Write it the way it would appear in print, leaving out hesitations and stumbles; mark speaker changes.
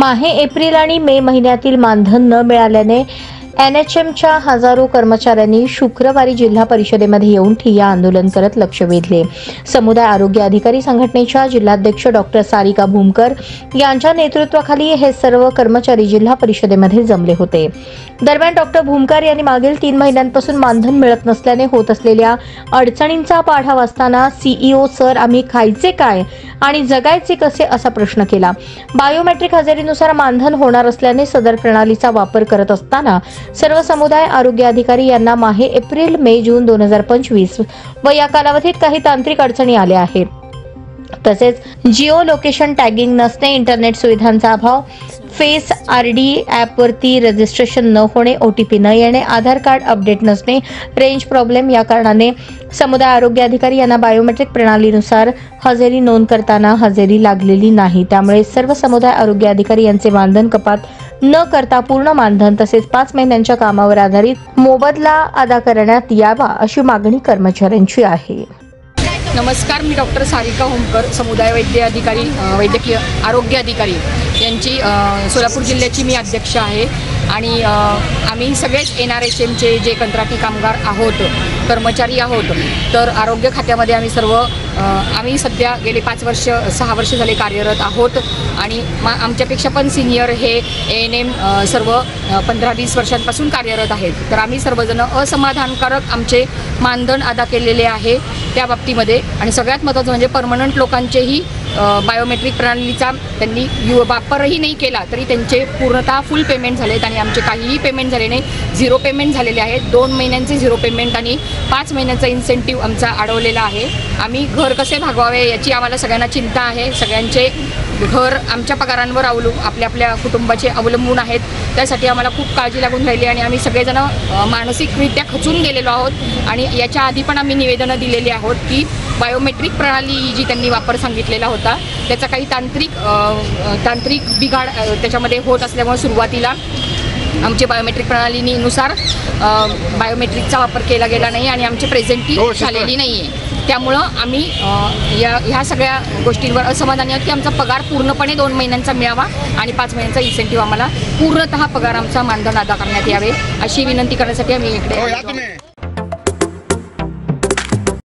Speaker 1: माहे एप्रिल आणि मे महिन्यातील मानधन न मिळाल्याने NHMच्या हजारो कर्मचाऱ्यांनी शुक्रवारी जिल्हा परिषदेमध्ये येऊन ठिय्या आंदोलन करत लक्ष वेधले। समुदाय आरोग्य अधिकारी संघटनेच्या जिल्हाध्यक्ष डॉक्टर सारिका भूमकर यांच्या नेतृत्वाखाली हे सर्व कर्मचारी जिल्हा परिषदेमध्ये जमले होते। दरम्यान डॉक्टर भूमकर यांनी मागील 3 महिन्यांपासून मानधन मिळत नसल्याने होत असलेल्या अडचणींचा पाढा वाचताना CEO सर आम्ही खायचे काय आणि जगायचे कसे असा प्रश्न केला। बायोमेट्रिक हजेरीनुसार मानधन होणार असल्याने सदर प्रणालीचा वापर करत असताना सर्व समुदाय आरोग्य अधिकारी यांना माहे एप्रिल मे जून 2025 व या कालावधीत काही तांत्रिक अडचणी आल्या आहेत। तसेच जिओ लोकेशन टॅगिंग नसणे, इंटरनेट सुविधांचा अभाव, फेस RD ॲपवरती रजिस्ट्रेशन न होणे, OTP न येणे, आधार कार्ड अपडेट नसणे, रेंज प्रॉब्लेम या कारणाने समुदाय आरोग्य अधिकारी यांना बायोमेट्रिक प्रणालीनुसार हजेरी नोंद करताना हजेरी लागलेली नाही। त्यामुळे सर्व समुदाय आरोग्य अधिकारी यांचे मानधन कपात न करता पूर्ण मानधन तसेच 5 महिन्यांच्या कामावर आधारित मोबदला अदा करण्यात यावा अशी मागणी कर्मचाऱ्यांची आहे।
Speaker 2: नमस्कार, मी डॉक्टर सारिका भूमकर, समुदाय वैद्यकीय आरोग्य अधिकारी यांची सोलापूर जिल्ह्याची मी अध्यक्ष आहे आणि आम्ही सगळेच NRHMचे जे कंत्राटी कामगार आहोत, कर्मचारी आहोत। तर आरोग्य खात्यामध्ये आम्ही सध्या गेले 6 वर्ष झाले कार्यरत आहोत आणि आमच्यापेक्षा पण सिनियर हे ANM सर्व 15-20 वर्षांपासून कार्यरत आहेत। तर आम्ही सर्वजण असमाधानकारक आमचे मानधन अदा केलेले आहे त्या बाबतीमध्ये आणि सगळ्यात महत्त्वाचं म्हणजे परमनंट लोकांचेही बायोमेट्रिक प्रणालीचा त्यांनी वापरही नाही केला तरी त्यांचे पूर्णतः फुल पेमेंट झालेत आणि आमचे काहीही पेमेंट झाले नाही, 0 पेमेंट झालेले आहेत। 2 महिन्यांचे 0 पेमेंट आणि 5 महिन्यांचा इन्सेंटिव्ह आमचा अडवलेला आहे। आम्ही घर कसे भागवावे याची आम्हाला सगळ्यांना चिंता आहे। सगळ्यांचे घर आमच्या पगारांवर आपल्या कुटुंबाचे अवलंबून आहेत। त्यासाठी आम्हाला खूप काळजी लागून राहिली आणि आम्ही सगळेजण मानसिकरित्या खचून गेलेलो आहोत आणि याच्या आधी पण आम्ही निवेदनं दिलेली आहोत की बायोमेट्रिक प्रणाली जी त्यांनी वापर सांगितलेला होता त्याचा काही तांत्रिक बिघाड त्याच्यामध्ये होत असल्यामुळे सुरुवातीला आमचे बायोमेट्रिक प्रणालीनुसार बायोमेट्रिकचा वापर केला गेला नाही आणि आमची प्रेझेंटी झालेली नाही आहे। त्यामुळं आम्ही ह्या सगळ्या गोष्टींवर असमाधानी आहोत की आमचा पगार पूर्णपणे 2 महिन्यांचा मिळावा आणि 5 महिन्यांचा इन्सेंटिव्ह आम्हाला पूर्णतः पगार आमचा मानधन अदा करण्यात यावे अशी विनंती करण्यासाठी आम्ही इकडे